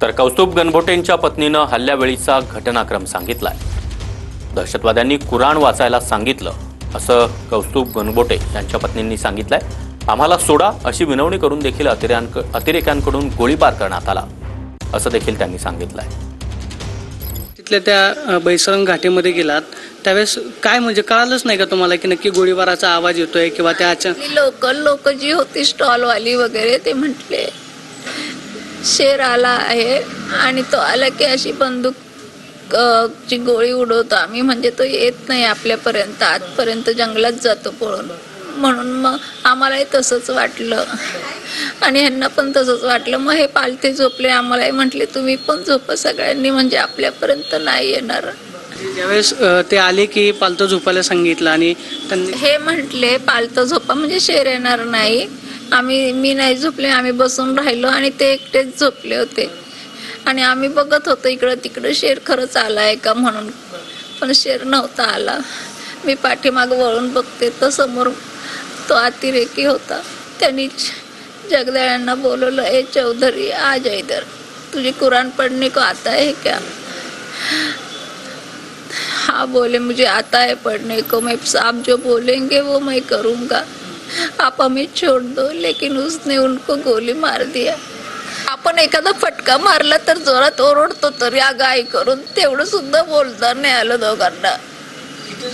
तर कौस्तुभ गणबोटेंच्या पत्नीनं हल्ल्यावेळीचा घटनाक्रम सांगितलाय। दहशतवाद्यांनी कुराण वाचायला सांगितलं असं कौस्तुभ गणबोटे यांच्या पत्नींनी सांगितलंय। आम्हाला सोडा अशी विनवणी करून देखील अतिरेक्यांकडून गोळीबार करण्यात आला असं देखील त्यांनी सांगितलंय। तिथल्या त्या बैसरंग घाटीमध्ये गेलात त्यावेळेस काय म्हणजे कळालंच नाही का तुम्हाला की नक्की गोळीबाराचा आवाज येतोय किंवा त्या लोक जी होती स्टॉलवाली वगैरे ते म्हटले शेर आला आहे आणि तो आला की अशी बंदूक ची गोळी उडवतो आम्ही, म्हणजे तो येत नाही आपल्यापर्यंत, आतपर्यंत जंगलात जातो पळून। म्हणून मग आम्हालाही तसंच वाटलं आणि ह्यांना पण तसंच वाटलं। मग हे पालथे झोपले, आम्हालाही म्हटले तुम्ही पण झोपा सगळ्यांनी, म्हणजे आपल्यापर्यंत नाही येणार। ज्यावेळेस ते आले की पालथं झोपायला सांगितलं आणि त्यांनी हे म्हटले पालथं झोपा म्हणजे शेर येणार नाही। मी नाही झोपले, आम्ही बसून राहिलो आणि ते एकटेच झोपले होते आणि आम्ही बघत होतो इकडं तिकडं शेर खरंच आलाय का म्हणून, पण शेर नव्हता आला। मी पाठीमाग वळून बघते तर समोर तो अतिरेकी होता। त्यांनी जगदळ्यांना बोलवलं, ए चौधरी आ जा इधर, तुझी कुरान पढ़ने को आता है क्या? हाँ बोले मुझे आता है पढ़ने को, मैं आप जो बोलेंगे वो मैं करूँगा, आप हमें छोड़ दो। लेकिन उसने उनको गोली मार दिया। आपण एखादा फटका मारला तर जोरात ओरडतो तर या गाय करून, तेवढं सुद्धा बोलता नाही आलं दोघांना।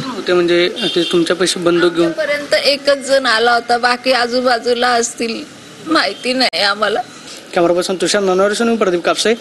होते म्हणजे ते तुमच्या पैसे बंदूक घेऊन पर्यंत एकच जण आला होता, बाकी आजूबाजूला असतील माहिती नाही आम्हाला। कॅमेरा पर्सन तुषार ननवरे, प्रदीप कापसे।